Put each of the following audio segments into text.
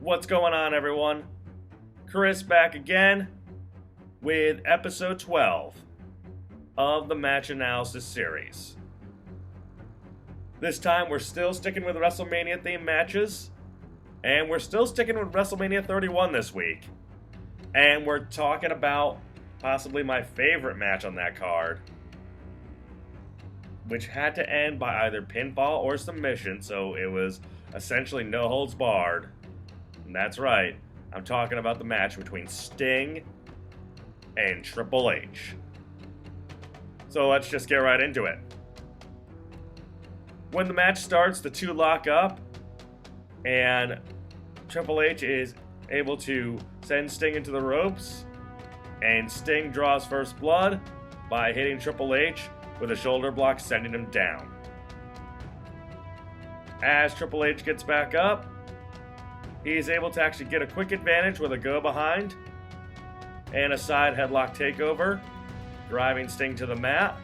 What's going on, everyone? Chris back again with episode 12 of the match analysis series. This time we're still sticking with Wrestlemania themed matches, and we're still sticking with Wrestlemania 31 this week. And we're talking about possibly my favorite match on that card, which had to end by either pinfall or submission, so it was essentially no holds barred. And that's right, I'm talking about the match between Sting and Triple H. So let's just get right into it. When the match starts, the two lock up, and Triple H is able to send Sting into the ropes, and Sting draws first blood by hitting Triple H with a shoulder block, sending him down. As Triple H gets back up, he is able to actually get a quick advantage with a go behind and a side headlock takeover, driving Sting to the mat.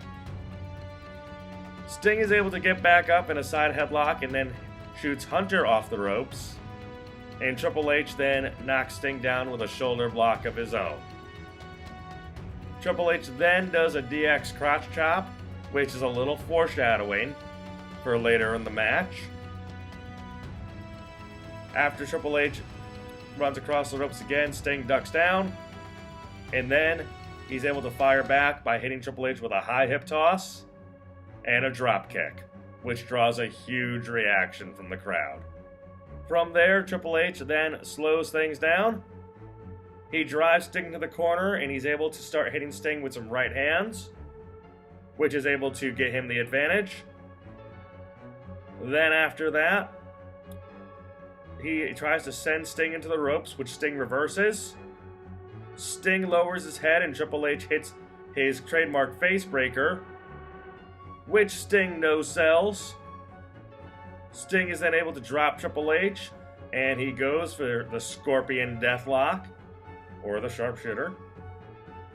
Sting is able to get back up in a side headlock and then shoots Hunter off the ropes, and Triple H then knocks Sting down with a shoulder block of his own. Triple H then does a DX crotch chop, which is a little foreshadowing for later in the match. After Triple H runs across the ropes again, Sting ducks down, and then he's able to fire back by hitting Triple H with a high hip toss and a drop kick, which draws a huge reaction from the crowd. From there, Triple H then slows things down. He drives Sting to the corner, and he's able to start hitting Sting with some right hands, which is able to get him the advantage. Then after that, he tries to send Sting into the ropes, which Sting reverses. Sting lowers his head, and Triple H hits his trademark face breaker, which Sting no-sells. Sting is then able to drop Triple H, and he goes for the Scorpion Deathlock, or the Sharpshooter,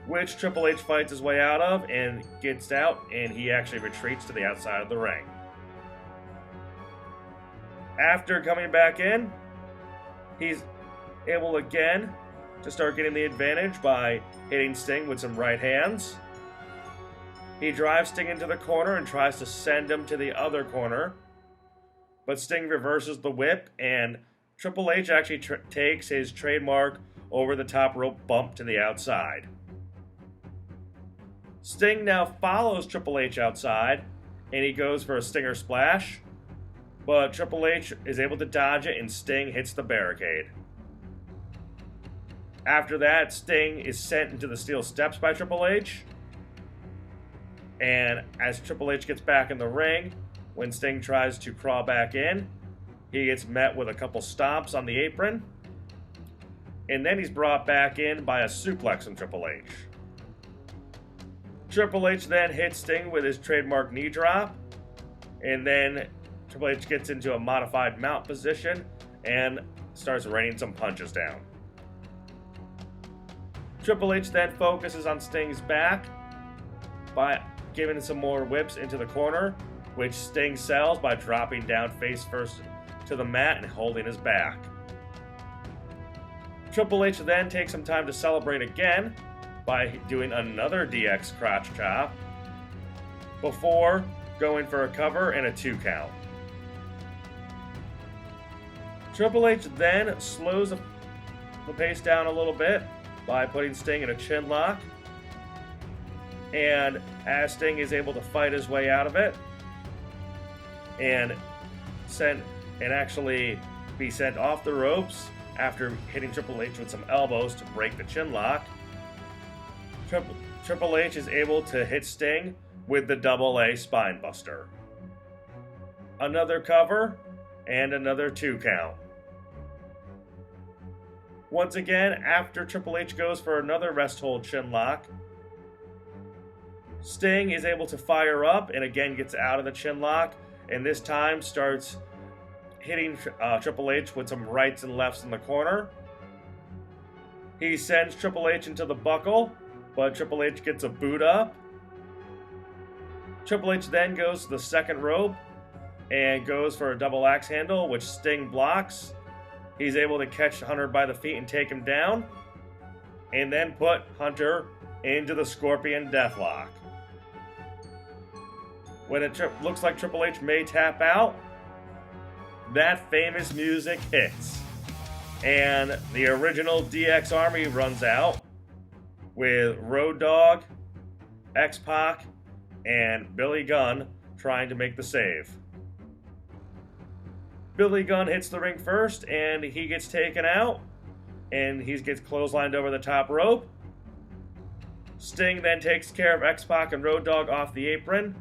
which Triple H fights his way out of and gets out, and he actually retreats to the outside of the ring. After coming back in, he's able again to start getting the advantage by hitting Sting with some right hands. He drives Sting into the corner and tries to send him to the other corner, but Sting reverses the whip, and Triple H actually takes his trademark over-the-top rope bump to the outside. Sting now follows Triple H outside, and he goes for a Stinger Splash, but Triple H is able to dodge it, and Sting hits the barricade. After that, Sting is sent into the steel steps by Triple H, and as Triple H gets back in the ring, when Sting tries to crawl back in, he gets met with a couple stomps on the apron, and then he's brought back in by a suplex from Triple H. Triple H then hits Sting with his trademark knee drop, and then Triple H gets into a modified mount position and starts raining some punches down. Triple H then focuses on Sting's back by giving some more whips into the corner, which Sting sells by dropping down face first to the mat and holding his back. Triple H then takes some time to celebrate again by doing another DX crotch chop before going for a cover and a 2 count. Triple H then slows the pace down a little bit by putting Sting in a chin lock, and as Sting is able to fight his way out of it and actually be sent off the ropes after hitting Triple H with some elbows to break the chin lock, Triple H is able to hit Sting with the AA spine buster. Another cover and another 2 count. Once again, after Triple H goes for another rest hold chin lock, Sting is able to fire up and again gets out of the chin lock, and this time starts hitting Triple H with some rights and lefts in the corner. He sends Triple H into the buckle, but Triple H gets a boot up. Triple H then goes to the second rope and goes for a double axe handle, which Sting blocks. He's able to catch Hunter by the feet and take him down, and then put Hunter into the Scorpion Deathlock. When it looks like Triple H may tap out, that famous music hits, and the original DX Army runs out with Road Dogg, X-Pac, and Billy Gunn trying to make the save. Billy Gunn hits the ring first, and he gets taken out, and he gets clotheslined over the top rope. Sting then takes care of X-Pac and Road Dogg off the apron,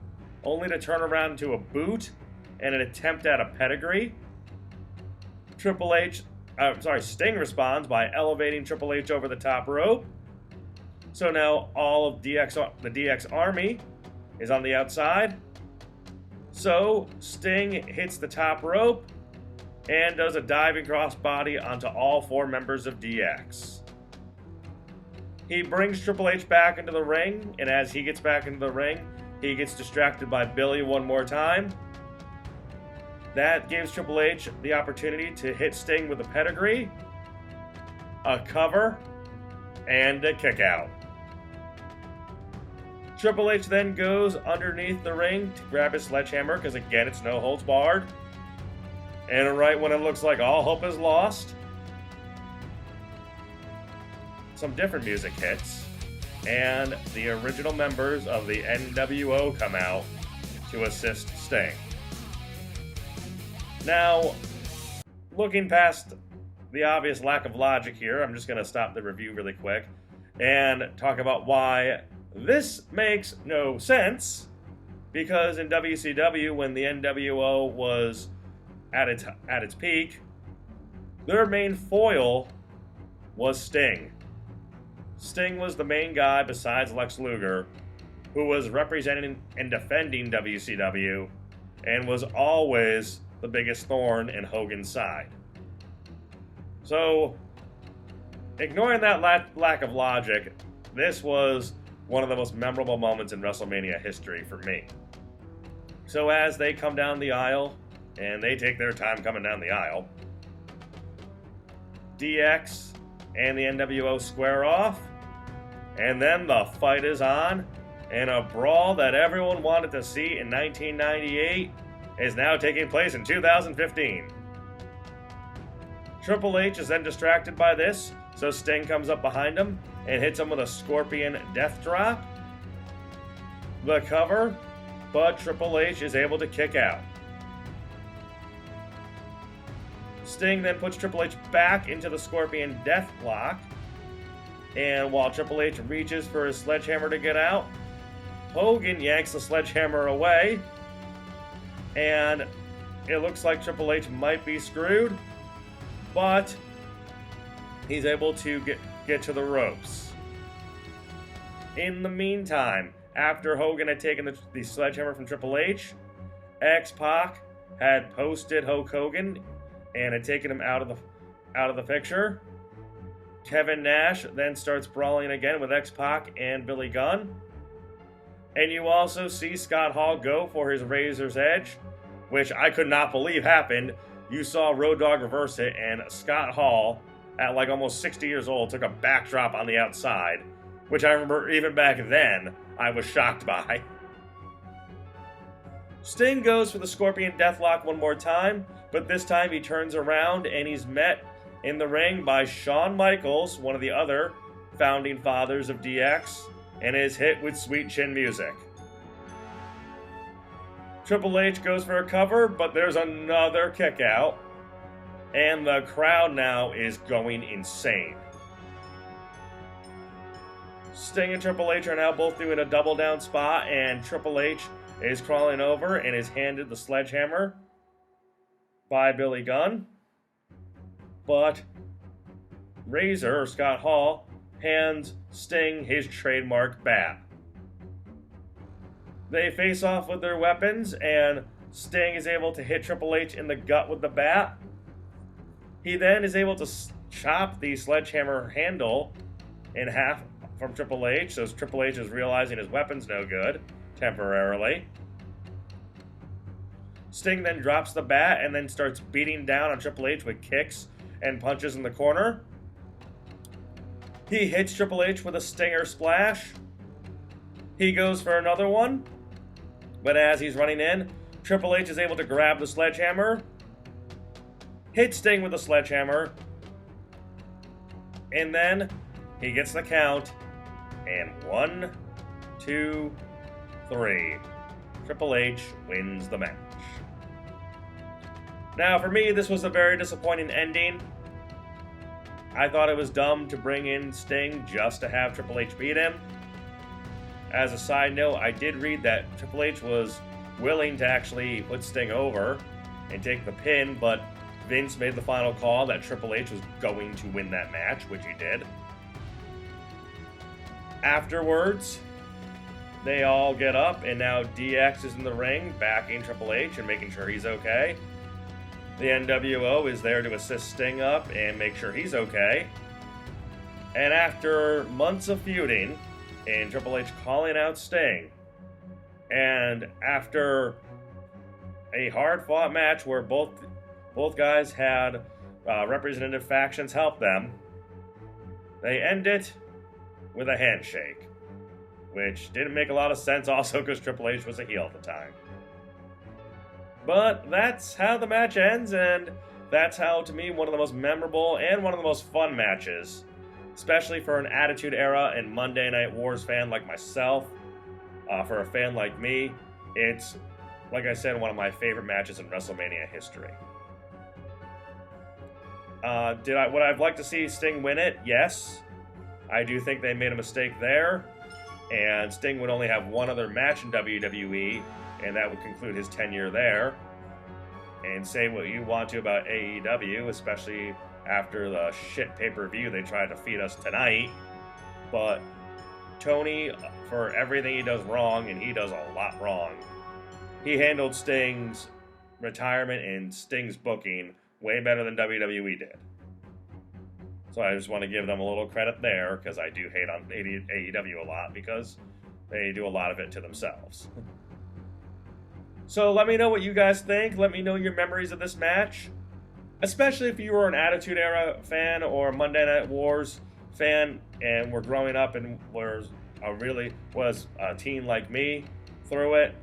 only to turn around into a boot and an attempt at a pedigree. Sting responds by elevating Triple H over the top rope. So now all of the DX Army is on the outside. So Sting hits the top rope and does a diving crossbody onto all 4 members of DX. He brings Triple H back into the ring, and as he gets back into the ring, he gets distracted by Billy one more time. That gives Triple H the opportunity to hit Sting with a pedigree, a cover, and a kick out. Triple H then goes underneath the ring to grab his sledgehammer, because again, it's no holds barred. And right when it looks like all hope is lost, some different music hits, and the original members of the NWO come out to assist Sting. Now, looking past the obvious lack of logic here, I'm just going to stop the review really quick and talk about why this makes no sense, because in WCW, when the NWO was at its peak, their main foil was Sting. Sting was the main guy besides Lex Luger who was representing and defending WCW and was always the biggest thorn in Hogan's side. So, ignoring that lack of logic, this was one of the most memorable moments in WrestleMania history for me. So as they come down the aisle, and they take their time coming down the aisle, DX and the NWO square off, and then the fight is on, and a brawl that everyone wanted to see in 1998 is now taking place in 2015. Triple H is then distracted by this, so Sting comes up behind him and hits him with a Scorpion Death Drop. The cover, but Triple H is able to kick out. Sting then puts Triple H back into the Scorpion Death Lock, and while Triple H reaches for his sledgehammer to get out, Hogan yanks the sledgehammer away, and it looks like Triple H might be screwed, but he's able to get to the ropes. In the meantime, after Hogan had taken the sledgehammer from Triple H, X-Pac had posted Hulk Hogan and had taken him out of the picture. Kevin Nash then starts brawling again with X-Pac and Billy Gunn. And you also see Scott Hall go for his Razor's Edge, which I could not believe happened. You saw Road Dogg reverse it, and Scott Hall, at like almost 60 years old, took a backdrop on the outside, which I remember even back then, I was shocked by. Sting goes for the Scorpion Deathlock one more time, but this time he turns around and he's met in the ring by Shawn Michaels, one of the other founding fathers of DX, and is hit with Sweet Chin Music. Triple H goes for a cover, but there's another kick out, and the crowd now is going insane. Sting and Triple H are now both doing a double down spot, and Triple H is crawling over and is handed the sledgehammer by Billy Gunn. But Razor, or Scott Hall, hands Sting his trademark bat. They face off with their weapons, and Sting is able to hit Triple H in the gut with the bat. He then is able to chop the sledgehammer handle in half from Triple H, so Triple H is realizing his weapon's no good, temporarily. Sting then drops the bat and then starts beating down on Triple H with kicks and punches in the corner. He hits Triple H with a Stinger Splash. He goes for another one, but as he's running in, Triple H is able to grab the sledgehammer, hit Sting with the sledgehammer, and then he gets the count, and 1, 2, 3. Triple H wins the match. Now, for me, this was a very disappointing ending. I thought it was dumb to bring in Sting just to have Triple H beat him. As a side note, I did read that Triple H was willing to actually put Sting over and take the pin, but Vince made the final call that Triple H was going to win that match, which he did. Afterwards, they all get up, and now DX is in the ring, backing Triple H and making sure he's okay. The NWO is there to assist Sting up and make sure he's okay. And after months of feuding, and Triple H calling out Sting, and after a hard-fought match where both guys had representative factions help them, they end it with a handshake, which didn't make a lot of sense also because Triple H was a heel at the time. But that's how the match ends, and that's how, to me, one of the most memorable and one of the most fun matches, especially for an Attitude Era and Monday Night Wars fan like myself. For a fan like me, it's, like I said, one of my favorite matches in WrestleMania history. Would I like to see Sting win it? Yes. I do think they made a mistake there, and Sting would only have one other match in WWE, and that would conclude his tenure there. And say what you want to about AEW, especially after the shit pay-per-view they tried to feed us tonight. But Tony, for everything he does wrong, and he does a lot wrong, he handled Sting's retirement and Sting's booking way better than WWE did. So I just want to give them a little credit there, because I do hate on AEW a lot, because they do a lot of it to themselves. So let me know what you guys think. Let me know your memories of this match. Especially if you were an Attitude Era fan or a Monday Night Wars fan and were growing up and was a teen like me through it.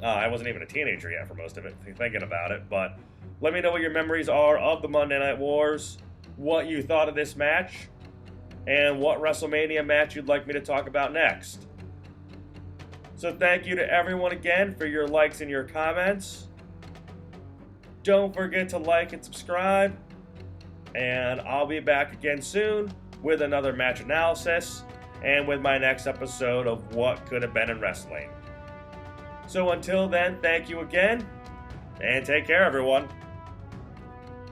I wasn't even a teenager yet for most of it, thinking about it. But let me know what your memories are of the Monday Night Wars, what you thought of this match, and what WrestleMania match you'd like me to talk about next. So thank you to everyone again for your likes and your comments. Don't forget to like and subscribe. And I'll be back again soon with another match analysis and with my next episode of What Could Have Been in Wrestling. So until then, thank you again, and take care, everyone.